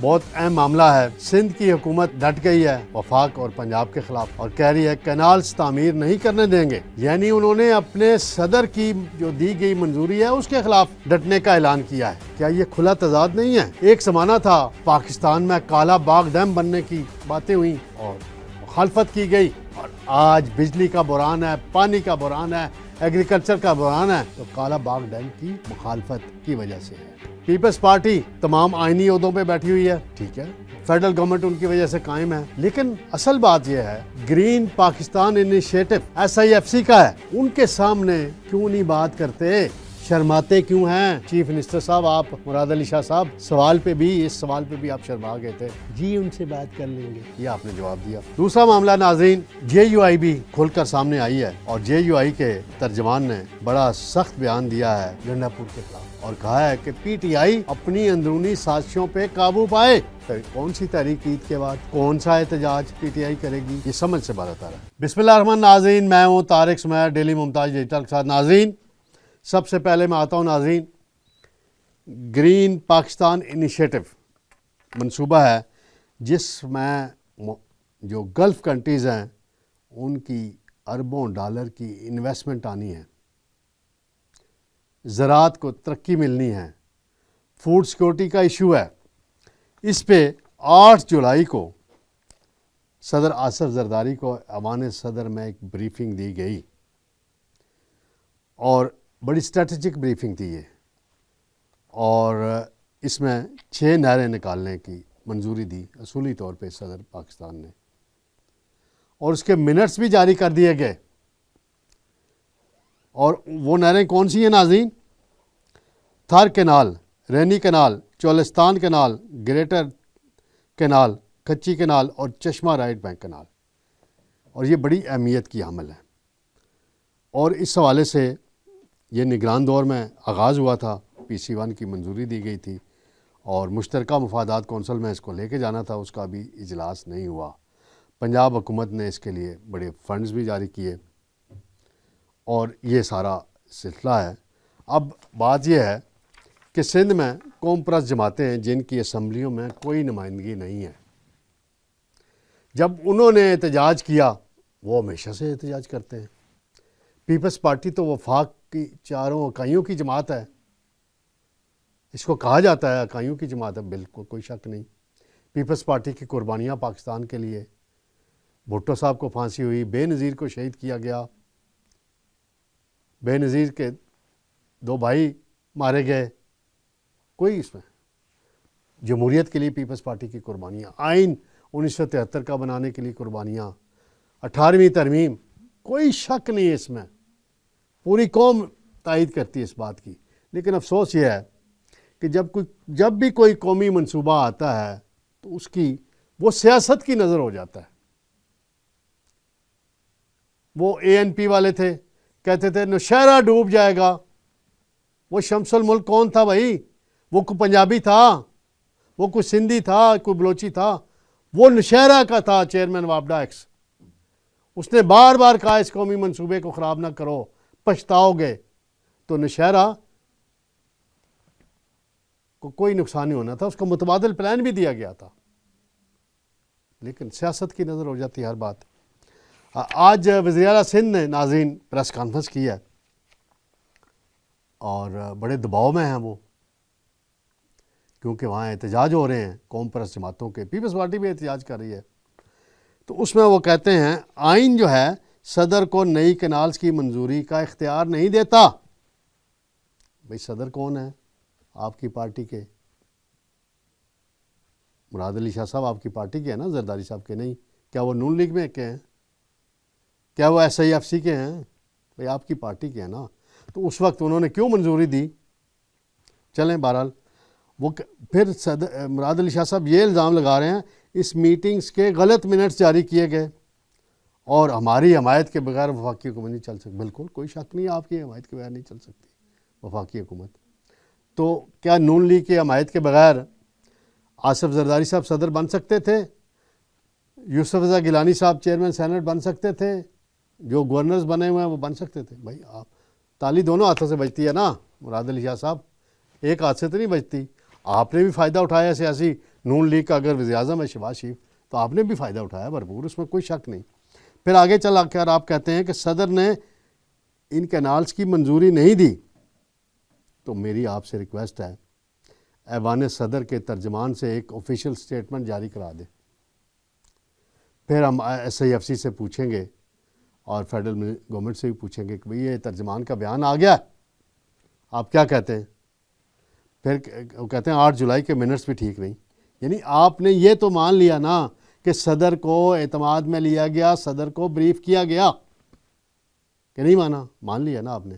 بہت اہم معاملہ ہے۔ سندھ کی حکومت ڈٹ گئی ہے وفاق اور پنجاب کے خلاف اور کہہ رہی ہے کینالز تعمیر نہیں کرنے دیں گے، یعنی انہوں نے اپنے صدر کی جو دی گئی منظوری ہے اس کے خلاف ڈٹنے کا اعلان کیا ہے۔ کیا یہ کھلا تضاد نہیں ہے؟ ایک زمانہ تھا پاکستان میں کالا باغ ڈیم بننے کی باتیں ہوئیں اور مخالفت کی گئی، اور آج بجلی کا بحران ہے، پانی کا بحران ہے، ایگریکلچر کا بحران ہے، تو کالا باغ ڈیم کی مخالفت کی وجہ سے ہے۔ پیپلز پارٹی تمام آئینی عہدوں پہ بیٹھی ہوئی ہے، ٹھیک ہے، فیڈرل گورنمنٹ ان کی وجہ سے قائم ہے، لیکن اصل بات یہ ہے گرین پاکستان انیشیٹو SIFC کا ہے، ان کے سامنے کیوں نہیں بات کرتے؟ شرماتے کیوں ہیں؟ چیف منسٹر صاحب، آپ مراد علی شاہ صاحب، اس سوال پہ بھی آپ شرما گئے تھے، جی ان سے بات کر لیں گے، یہ آپ نے جواب دیا۔ دوسرا معاملہ ناظرین، JUI بھی کھل کر سامنے آئی ہے، اور JUI کے ترجمان نے بڑا سخت بیان دیا ہے گنڈا پور کے خلاف، اور کہا ہے کہ PTI اپنی اندرونی سازشوں پہ قابو پائے۔ کون سی تحریک عید کے بعد کون سا احتجاج PTI کرے گی، یہ سمجھ سے باہر آ رہا ہے۔ بسم اللہ الرحمن ناظرین، میں ہوں طارق سمیع، ڈیلی ممتاز ڈیجیٹل کے ساتھ۔ ناظرین، سب سے پہلے میں آتا ہوں ناظرین، گرین پاکستان انیشیٹو منصوبہ ہے جس میں جو گلف کنٹریز ہیں ان کی اربوں ڈالر کی انویسٹمنٹ آنی ہے، زراعت کو ترقی ملنی ہے، فوڈ سیکورٹی کا ایشو ہے۔ اس پہ 8 جولائی کو صدر آصف زرداری کو ایوان صدر میں ایک بریفنگ دی گئی، اور بڑی اسٹریٹجک بریفنگ تھی یہ، اور اس میں 6 نہریں نکالنے کی منظوری دی اصولی طور پہ صدر پاکستان نے، اور اس کے منٹس بھی جاری کر دیے گئے۔ اور وہ نہریں کون سی ہیں ناظرین؟ Thar canal, Rainee canal, Cholistan canal, greater canal, Kachhi canal اور چشمہ رائٹ بینک کینال، اور یہ بڑی اہمیت کی حامل ہے۔ اور اس حوالے سے یہ نگران دور میں آغاز ہوا تھا، PC1 کی منظوری دی گئی تھی، اور مشترکہ مفادات کونسل میں اس کو لے کے جانا تھا، اس کا بھی اجلاس نہیں ہوا۔ پنجاب حکومت نے اس کے لیے بڑے فنڈز بھی جاری کیے، اور یہ سارا سلسلہ ہے۔ اب بات یہ ہے کہ سندھ میں قوم پرست جماعتیں ہیں جن کی اسمبلیوں میں کوئی نمائندگی نہیں ہے۔ جب انہوں نے احتجاج کیا، وہ ہمیشہ سے احتجاج کرتے ہیں۔ پیپلز پارٹی تو وفاق کی 4 اکائیوں کی جماعت ہے، اس کو کہا جاتا ہے اکائیوں کی جماعت ہے، بالکل کوئی شک نہیں۔ پیپلز پارٹی کی قربانیاں پاکستان کے لیے، بھٹو صاحب کو پھانسی ہوئی، بے نظیر کو شہید کیا گیا، بے نظیر کے 2 بھائی مارے گئے، کوئی اس میں جمہوریت کے لیے پیپلز پارٹی کی قربانیاں، آئین 1973 کا بنانے کے لیے قربانیاں، 18ویں ترمیم، کوئی شک نہیں ہے اس میں، پوری قوم تائید کرتی ہے اس بات کی۔ لیکن افسوس یہ ہے کہ جب بھی کوئی قومی منصوبہ آتا ہے تو اس کی وہ سیاست کی نظر ہو جاتا ہے۔ وہ ANP والے تھے، کہتے تھے نوشہرہ ڈوب جائے گا۔ وہ شمس الملک کون تھا بھائی؟ وہ کوئی پنجابی تھا؟ وہ کوئی سندھی تھا؟ کوئی بلوچی تھا؟ وہ نوشہرہ کا تھا چیئرمین وابڈا ایکس۔ اس نے بار بار کہا اس قومی منصوبے کو خراب نہ کرو، پچھتاؤ گے۔ تو نوشہرہ کو کوئی نقصان نہیں ہونا تھا، اس کو متبادل پلان بھی دیا گیا تھا، لیکن سیاست کی نظر ہو جاتی ہے ہر بات۔ آج وزیر اعلیٰ سندھ نے ناظرین پریس کانفرنس کی ہے، اور بڑے دباؤ میں ہیں وہ، کیونکہ وہاں احتجاج ہو رہے ہیں قوم پرست جماعتوں کے، پیپلز پارٹی بھی احتجاج کر رہی ہے۔ تو اس میں وہ کہتے ہیں آئین جو ہے صدر کو نئی کینالز کی منظوری کا اختیار نہیں دیتا۔ بھئی صدر کون ہے آپ کی پارٹی کے؟ مراد علی شاہ صاحب آپ کی پارٹی کے ہیں نا، زرداری صاحب کے نہیں؟ کیا وہ نون لیگ میں کے ہیں؟ کیا وہ SIFC کے ہیں؟ بھئی آپ کی پارٹی کے ہیں نا۔ تو اس وقت انہوں نے کیوں منظوری دی؟ چلیں بہرحال وہ پھر مراد علی شاہ صاحب یہ الزام لگا رہے ہیں اس میٹنگز کے غلط منٹس جاری کیے گئے، اور ہماری حمایت کے بغیر وفاقی حکومت نہیں چل سکتی۔ بالکل کوئی شک نہیں، آپ کی حمایت کے بغیر نہیں چل سکتی وفاقی حکومت۔ تو کیا نون لیگ کی حمایت کے بغیر آصف زرداری صاحب صدر بن سکتے تھے؟ یوسف رضا گیلانی صاحب چیئرمین سینٹ بن سکتے تھے؟ جو گورنرز بنے ہوئے ہیں وہ بن سکتے تھے؟ بھائی آپ تالی دونوں ہاتھوں سے بجتی ہے نا مراد علی شاہ صاحب، ایک ہاتھ سے تو نہیں بجتی۔ آپ نے بھی فائدہ اٹھایا سیاسی نون لیگ کا اگر وزیر اعظم ہے شہباز شریف تو آپ نے بھی فائدہ اٹھایا بھرپور، اس میں کوئی شک نہیں۔ پھر آگے چل کر آپ کہتے ہیں کہ صدر نے ان کینالز کی منظوری نہیں دی، تو میری آپ سے ریکویسٹ ہے ایوان صدر کے ترجمان سے ایک آفیشیل سٹیٹمنٹ جاری کرا دیں، پھر ہم ایس آئی ایف سی سے پوچھیں گے اور فیڈرل گورنمنٹ سے بھی پوچھیں گے کہ بھئی یہ ترجمان کا بیان آ گیا، آپ کیا کہتے ہیں؟ پھر وہ کہتے ہیں 8 جولائی کے منٹس بھی ٹھیک نہیں۔ یعنی آپ نے یہ تو مان لیا نا کہ صدر کو اعتماد میں لیا گیا، صدر کو بریف کیا گیا، کہ نہیں مانا؟ مان لیا نا آپ نے۔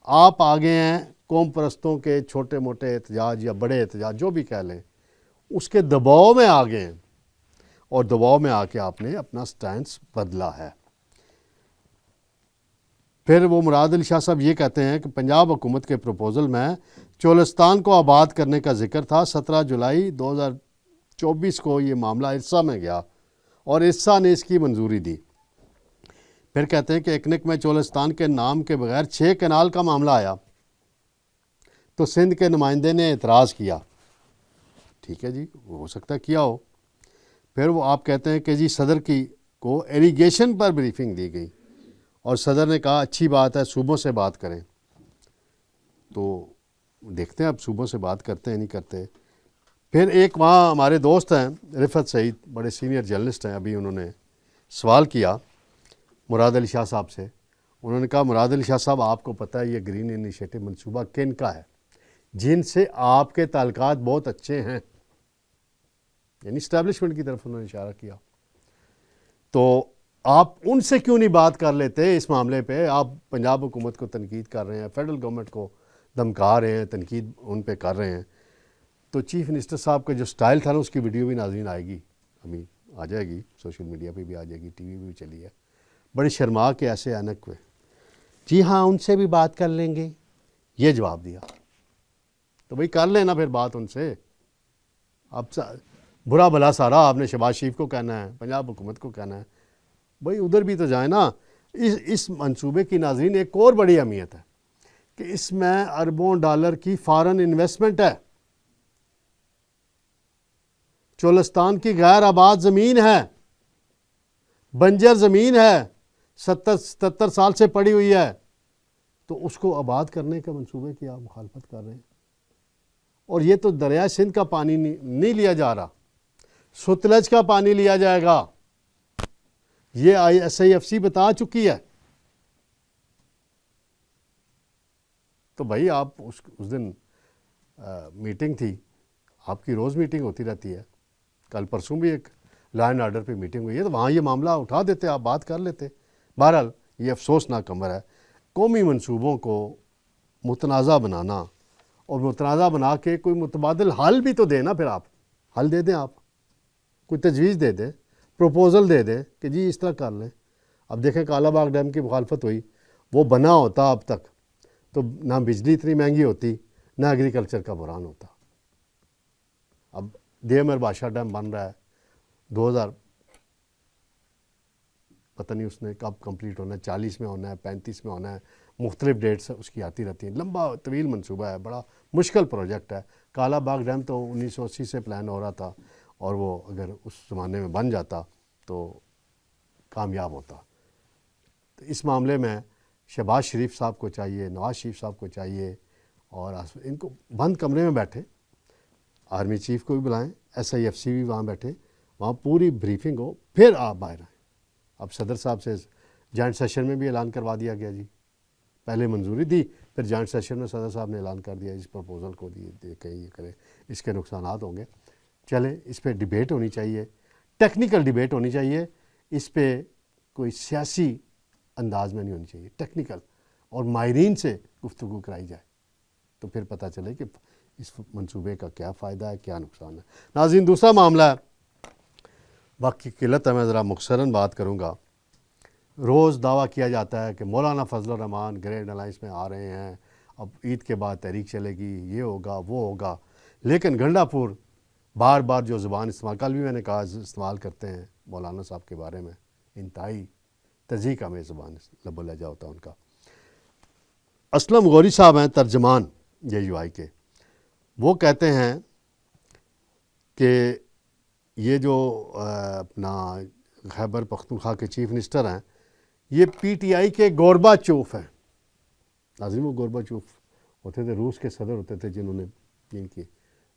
آپ آگے ہیں قوم پرستوں کے چھوٹے موٹے احتجاج یا بڑے احتجاج جو بھی کہہ لیں، اس کے دباؤ میں آگے ہیں، اور دباؤ میں آ کے آپ نے اپنا سٹینس بدلا ہے۔ پھر وہ مراد علی شاہ صاحب یہ کہتے ہیں کہ پنجاب حکومت کے پروپوزل میں چولستان کو آباد کرنے کا ذکر تھا۔ 17 جولائی 2024 کو یہ معاملہ ارسا میں گیا اور ارسا نے اس کی منظوری دی۔ پھر کہتے ہیں کہ ایکنک میں چولستان کے نام کے بغیر 6 کینال کا معاملہ آیا تو سندھ کے نمائندے نے اعتراض کیا۔ ٹھیک ہے جی، ہو سکتا ہے کیا ہو۔ پھر وہ آپ کہتے ہیں کہ جی صدر کو ایریگیشن پر بریفنگ دی گئی اور صدر نے کہا اچھی بات ہے، صوبوں سے بات کریں۔ تو دیکھتے ہیں اب صوبوں سے بات کرتے ہیں نہیں کرتے۔ پھر ایک وہاں ہمارے دوست ہیں رفعت سعید، بڑے سینئر جرنلسٹ ہیں، ابھی انہوں نے سوال کیا مراد علی شاہ صاحب سے۔ انہوں نے کہا مراد علی شاہ صاحب آپ کو پتہ ہے یہ گرین انیشیٹو منصوبہ کن کا ہے جن سے آپ کے تعلقات بہت اچھے ہیں، یعنی اسٹیبلشمنٹ کی طرف انہوں نے اشارہ کیا، تو آپ ان سے کیوں نہیں بات کر لیتے اس معاملے پہ؟ آپ پنجاب حکومت کو تنقید کر رہے ہیں، فیڈرل گورنمنٹ کو دھمکا رہے ہیں، تنقید ان پہ کر رہے ہیں۔ تو چیف منسٹر صاحب کا جو سٹائل تھا نا، اس کی ویڈیو بھی ناظرین آئے گی، ابھی آ جائے گی، سوشل میڈیا پہ بھی آ جائے گی، ٹی وی پہ بھی چلی ہے، بڑی شرما کے ایسے اینک ہوئے، جی ہاں ان سے بھی بات کر لیں گے، یہ جواب دیا۔ تو بھئی کر لینا پھر بات ان سے۔ اب برا بھلا سارا آپ نے شہباز شریف کو کہنا ہے، پنجاب حکومت کو کہنا ہے، بھئی ادھر بھی تو جائیں نا۔ اس منصوبے کی ناظرین ایک اور بڑی اہمیت ہے کہ اس میں اربوں ڈالر کی فارن انویسٹمنٹ ہے، چولستان کی غیر آباد زمین ہے، بنجر زمین ہے، 77 سال سے پڑی ہوئی ہے، تو اس کو آباد کرنے کے منصوبے کی آپ مخالفت کر رہے ہیں۔ اور یہ تو دریائے سندھ کا پانی نہیں لیا جا رہا، ستلج کا پانی لیا جائے گا، یہ ایس آئی ایف سی بتا چکی ہے۔ تو بھائی آپ اس دن میٹنگ تھی، آپ کی روز میٹنگ ہوتی رہتی ہے، کل پرسوں بھی ایک لا اینڈ آرڈر پہ میٹنگ ہوئی ہے، تو وہاں یہ معاملہ اٹھا دیتے، آپ بات کر لیتے۔ بہرحال یہ افسوسناک امر ہے، قومی منصوبوں کو متنازع بنانا، اور متنازع بنا کے کوئی متبادل حل بھی تو دیں نا، پھر آپ حل دے دیں، آپ کوئی تجویز دے دیں، پروپوزل دے دیں کہ جی اس طرح کر لیں۔ اب دیکھیں کالا باغ ڈیم کی مخالفت ہوئی، وہ بنا ہوتا اب تک تو نہ بجلی اتنی مہنگی ہوتی، نہ ایگریکلچر کا بحران ہوتا۔ اب دیومر بادشاہ ڈیم بن رہا ہے، 2000 پتہ نہیں اس نے کب کمپلیٹ ہونا ہے، 40 میں ہونا ہے، 35 میں ہونا ہے، مختلف ڈیٹس اس کی آتی رہتی ہیں، لمبا طویل منصوبہ ہے، بڑا مشکل پروجیکٹ ہے۔ کالا باغ ڈیم تو 1980 سے پلان ہو رہا تھا، اور وہ اگر اس زمانے میں بن جاتا تو کامیاب ہوتا۔ تو اس معاملے میں شہباز شریف صاحب کو چاہیے، نواز شریف صاحب کو چاہیے، اور ان کو بند کمرے میں بیٹھے، آرمی چیف کو بھی بلائیں، ایس آئی ایف سی بھی وہاں بیٹھے، وہاں پوری بریفنگ ہو، پھر آپ باہر آئیں۔ اب صدر صاحب سے جوائنٹ سیشن میں بھی اعلان کروا دیا گیا جی، پہلے منظوری دی، پھر جوائنٹ سیشن میں صدر صاحب نے اعلان کر دیا اس پروپوزل کو کہیں یہ کریں، اس کے نقصانات ہوں گے۔ چلیں اس پہ ڈیبیٹ ہونی چاہیے، ٹیکنیکل ڈیبیٹ ہونی چاہیے، اس پہ کوئی سیاسی انداز میں نہیں ہونی چاہیے، ٹیکنیکل، اور ماہرین سے گفتگو کرائی جائے، تو پھر پتہ چلے کہ اس منصوبے کا کیا فائدہ ہے، کیا نقصان ہے۔ ناظرین دوسرا معاملہ ہے، وقت کی قلت ہے، میں ذرا مختصراً بات کروں گا۔ روز دعویٰ کیا جاتا ہے کہ مولانا فضل الرحمان گرینڈ الائنس میں آ رہے ہیں، اب عید کے بعد تحریک چلے گی، یہ ہوگا وہ ہوگا، لیکن گنڈا پور بار بار جو زبان استعمال، کل بھی میں نے کہا استعمال کرتے ہیں مولانا صاحب کے بارے میں، انتہائی تذیق ہمیں زبان لب و لہجہ ہوتا ہے ان کا۔ اسلم غوری صاحب ہیں ترجمان JUI کے، وہ کہتے ہیں کہ یہ جو اپنا خیبر پختونخوا کے چیف منسٹر ہیں یہ پی ٹی آئی کے گوربا چوف ہیں. ناظرین وہ گوربا چوف ہوتے تھے روس کے صدر ہوتے تھے جنہوں نے ان کی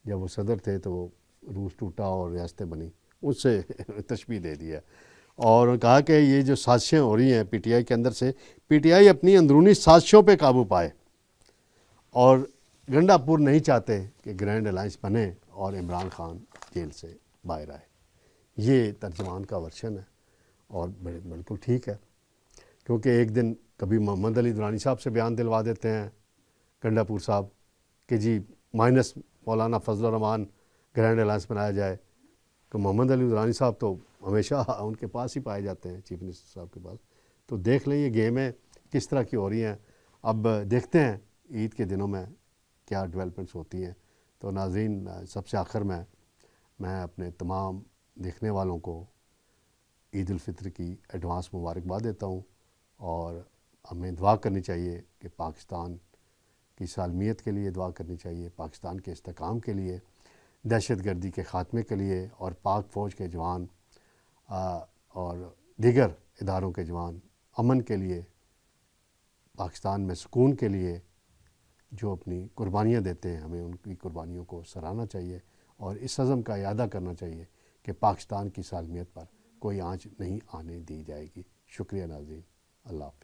جب وہ صدر تھے تو وہ روس ٹوٹا اور ریاستیں بنی اس سے تشبیہ دے دیا اور کہا کہ یہ جو سازشیں ہو رہی ہیں پی ٹی آئی کے اندر سے پی ٹی آئی اپنی اندرونی سازشوں پہ قابو پائے اور گنڈا پور نہیں چاہتے کہ گرینڈ الائنس بنے اور عمران خان جیل سے باہر آئے. یہ ترجمان کا ورشن ہے اور بالکل ٹھیک ہے کیونکہ ایک دن کبھی محمد علی درانی صاحب سے بیان دلوا دیتے ہیں گنڈا پور صاحب کہ جی مائنس مولانا فضل الرحمان گرینڈ الائنس بنایا جائے کہ محمد علی درانی صاحب تو ہمیشہ ان کے پاس ہی پائے جاتے ہیں چیف منسٹر صاحب کے پاس. تو دیکھ لیں یہ گیمیں کس طرح کی ہو رہی ہیں. اب دیکھتے ہیں عید کے دنوں میں کیا ڈیولپمنٹس ہوتی ہیں. تو ناظرین سب سے آخر میں اپنے تمام دیکھنے والوں کو عید الفطر کی ایڈوانس مبارکباد دیتا ہوں اور ہمیں دعا کرنی چاہیے کہ پاکستان کی سالمیت کے لیے دعا کرنی چاہیے, پاکستان کے استحکام کے لیے, دہشت گردی کے خاتمے کے لیے اور پاک فوج کے جوان اور دیگر اداروں کے جوان امن کے لیے, پاکستان میں سکون کے لیے جو اپنی قربانیاں دیتے ہیں ہمیں ان کی قربانیوں کو سراہنا چاہیے اور اس عزم کا اعادہ کرنا چاہیے کہ پاکستان کی سالمیت پر کوئی آنچ نہیں آنے دی جائے گی. شکریہ ناظرین, اللہ حافظ.